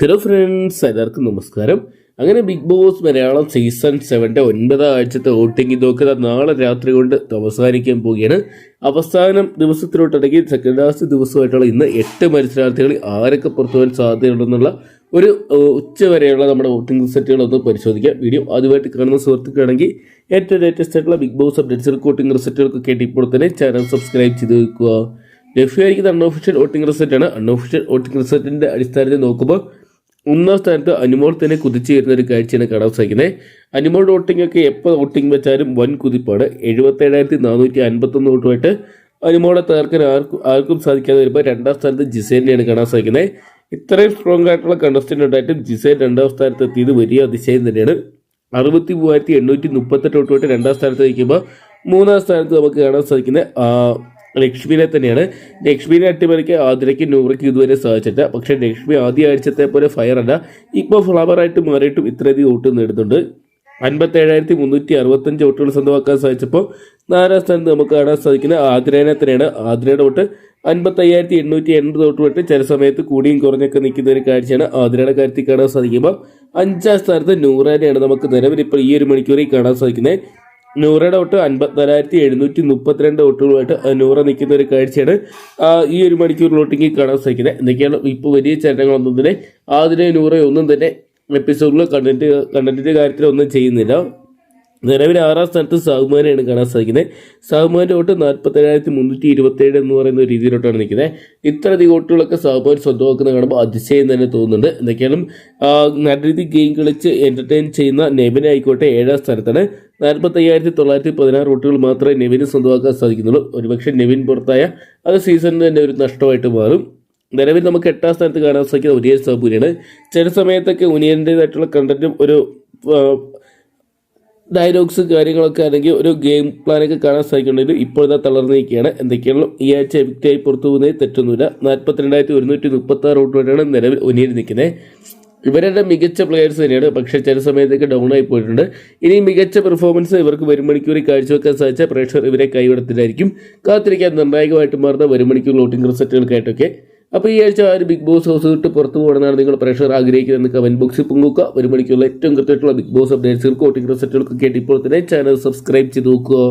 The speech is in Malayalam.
ഹലോ ഫ്രണ്ട്സ്, എല്ലാവർക്കും നമസ്കാരം. അങ്ങനെ ബിഗ് ബോസ് മലയാളം സീസൺ 7 9 ആഴ്ചത്തെ വോട്ടിംഗ് ഇതൊക്കെ നാളെ രാത്രി കൊണ്ട് അവസാനിക്കാൻ പോവുകയാണ്. അവസാനം ദിവസത്തിലോട്ടടങ്ങി സെക്കൻഡ് ലാസ്റ്റ് ദിവസമായിട്ടുള്ള ഇന്ന് 8 മത്സരാർത്ഥികളിൽ ആരൊക്കെ പുറത്തു പോകാൻ സാധ്യതയുണ്ടെന്നുള്ള ഒരു ഉച്ച വരെയുള്ള നമ്മുടെ വോട്ടിംഗ് റിസൾട്ടുകളൊന്ന് പരിശോധിക്കാം. വീഡിയോ ആദ്യമായിട്ട് കാണുന്ന സുഹൃത്തുക്കളാണെങ്കിൽ ഏറ്റവും ലേറ്റസ്റ്റ് ആയിട്ടുള്ള ബിഗ് ബോസ് അപ്ഡേറ്റ്സ് വോട്ടിംഗ് റിസൾട്ടുകൾക്കൊക്കെ ആയിട്ട് ഇപ്പോൾ തന്നെ ചാനൽ സബ്സ്ക്രൈബ് ചെയ്ത് വെക്കുക. ലഭ്യമായിരിക്കുന്ന അൺഒഫീഷ്യൽ വോട്ടിംഗ് റിസൾട്ടാണ്. അൺഒഫീഷ്യൽ വോട്ടിംഗ് റിസൾട്ടിന്റെ അടിസ്ഥാനത്തിൽ നോക്കുമ്പോൾ 1ാം സ്ഥാനത്ത് അനുമോൾ തന്നെ കുതിച്ചു വരുന്ന ഒരു കാഴ്ചയാണ് കാണാൻ സാധിക്കുന്നത്. അനുമോൾ വോട്ടിംഗ് ഒക്കെ എപ്പോൾ വോട്ടിംഗ് വെച്ചാലും വൻ കുതിപ്പാണ്. 77,451 വോട്ടുമായിട്ട് അനുമോളെ തകർക്കാൻ ആർക്കും സാധിക്കാതെ വരുമ്പോൾ 2ാം സ്ഥാനത്ത് ജിസേലിനെയാണ് കാണാൻ സാധിക്കുന്നത്. ഇത്രയും സ്ട്രോങ് ആയിട്ടുള്ള കണ്ടസ്റ്റന്റ് ഉണ്ടായിട്ടും ജിസേൽ 2ാം സ്ഥാനത്ത് എത്തിയത് വലിയ അതിശയം തന്നെയാണ്. 63,838 വോട്ടുമായിട്ട് 2ാം സ്ഥാനത്ത് നിൽക്കുമ്പോൾ 3ാം സ്ഥാനത്ത് നമുക്ക് കാണാൻ സാധിക്കുന്നത് ലക്ഷ്മിനെ തന്നെയാണ്. ലക്ഷ്മിനെ അട്ടിമറിക്ക് ആതിരയ്ക്ക് നൂറയ്ക്ക് ഇതുവരെ സാധിച്ചില്ല. പക്ഷേ ലക്ഷ്മി ആദ്യ ആഴ്ചത്തെ പോലെ ഫയർ അല്ല, ഇപ്പോൾ ഫ്ലവറായിട്ട് മാറിയിട്ടും ഇത്രയധികം വോട്ട് നേടുന്നുണ്ട്. 57,365 വോട്ടുകൾ സ്വന്തമാക്കാൻ സാധിച്ചപ്പോൾ 4ാം സ്ഥാനത്ത് നമുക്ക് കാണാൻ സാധിക്കുന്നത് ആതിരേനെ തന്നെയാണ്. ആതിരയുടെ വോട്ട് 55,880 വോട്ടുമായിട്ട് ചില സമയത്ത് കൂടിയും കുറഞ്ഞൊക്കെ നിൽക്കുന്ന ഒരു കാഴ്ചയാണ് ആതിരയുടെ കാര്യത്തിൽ കാണാൻ സാധിക്കുമ്പോൾ 5ാം സ്ഥാനത്ത് നൂറേനെയാണ് നമുക്ക് നിലവിൽ ഇപ്പോൾ ഈ ഒരു മണിക്കൂറിൽ കാണാൻ സാധിക്കുന്നത്. നൂറയുടെ വോട്ട് 54,732 വോട്ടുകളുമായിട്ട് നൂറ നിൽക്കുന്ന ഒരു കാഴ്ചയാണ് ഈ ഒരു മണിക്കൂർ വോട്ടിങ്ങിൽ കാണാൻ സാധിക്കുന്നത്. എന്തൊക്കെയാണ് ഇപ്പോൾ വലിയ ചലനങ്ങളൊന്നും തന്നെ ആതിരെ നൂറ ഒന്നും തന്നെ എപ്പിസോഡിൽ കണ്ടന്റിന്റെ കാര്യത്തിൽ ഒന്നും ചെയ്യുന്നില്ല. നിലവിൽ 6ാം സ്ഥാനത്ത് സഹ്മാനെയാണ് കാണാൻ സാധിക്കുന്നത്. സഹ്മാന്റെ വോട്ട് 47,327 എന്ന് പറയുന്ന രീതിയിലോട്ടാണ് നിൽക്കുന്നത്. ഇത്രയധികം വോട്ടുകളൊക്കെ സഹ്മാൻ സ്വന്തമാക്കുന്നത് കാണുമ്പോൾ അതിശയം തന്നെ തോന്നുന്നുണ്ട്. എന്തൊക്കെയാലും നല്ല രീതിയിൽ ഗെയിം കളിച്ച് എന്റർടൈൻ ചെയ്യുന്ന നെവിൻ ആയിക്കോട്ടെ 7ാം സ്ഥാനത്താണ്. 45,916 വോട്ടുകൾ മാത്രമേ നെവിന് സ്വന്തമാക്കാൻ സാധിക്കുന്നുള്ളൂ. ഒരുപക്ഷെ നെവിൻ പുറത്തായ അത് സീസണിന് തന്നെ ഒരു നഷ്ടമായിട്ട് മാറും. നിലവിൽ നമുക്ക് 8ാം സ്ഥാനത്ത് കാണാൻ സാധിക്കുന്ന ഉനിയൻ സാബുരിയാണ്. ചില സമയത്തൊക്കെ ഉനിയൻ്റെതായിട്ടുള്ള കണ്ടന്റും ഒരു ഡയലോഗ്സ് കാര്യങ്ങളൊക്കെ അല്ലെങ്കിൽ ഒരു ഗെയിം പ്ലാനൊക്കെ കാണാൻ സാധിക്കുന്നുണ്ടെങ്കിൽ ഇപ്പോഴത്തെ തളർന്നിരിക്കുകയാണ്. എന്തൊക്കെയാണ് ഈ ആഴ്ച എവിക്റ്റായി പുറത്തു പോകുന്നത് തെറ്റൊന്നുമില്ല. 42,136 വോട്ടുമായിട്ടാണ് നിലവിൽ ഉനിയൻ നിൽക്കുന്നത്. ഇവരുടെ മികച്ച പ്ലെയേഴ്സ് തന്നെയാണ്, പക്ഷേ ചില സമയത്തൊക്കെ ഡൗൺ ആയി പോയിട്ടുണ്ട്. ഇനി മികച്ച പെർഫോമൻസ് ഇവർക്ക് വരും മണിക്കൂറിൽ കാഴ്ചവെക്കാൻ സാധിച്ച പ്രേക്ഷകർ ഇവരെ കൈവിടത്തിലായിരിക്കും. കാത്തിരിക്കാൻ നിർണായകമായിട്ട് മാറുന്ന വരും മണിക്കൂർ വോട്ടിംഗ് റിസൾട്ടുകൾക്കായിട്ടൊക്കെ. അപ്പോൾ ഈ ആഴ്ച ആ ഒരു ബിഗ് ബോസ് ഹൗസ് വിട്ട് പുറത്തു പോകണമെന്നാണ് നിങ്ങൾ പ്രേക്ഷകർ ആഗ്രഹിക്കുന്നതെന്ന് കമന്റ് ബോക്സിൽ പങ്കുവെക്കുക. ഒരു മണിക്കുള്ള ഏറ്റവും കൃത്യമായിട്ടുള്ള ബിഗ് ബോസ് അപ്ഡേറ്റ്സുകൾക്ക് വോട്ടിംഗ് റിസൾട്ടുകൾക്കൊക്കെ ആയിട്ട് ഇപ്പോൾ തന്നെ ചാനൽ സബ്സ്ക്രൈബ് ചെയ്ത് നോക്കുക.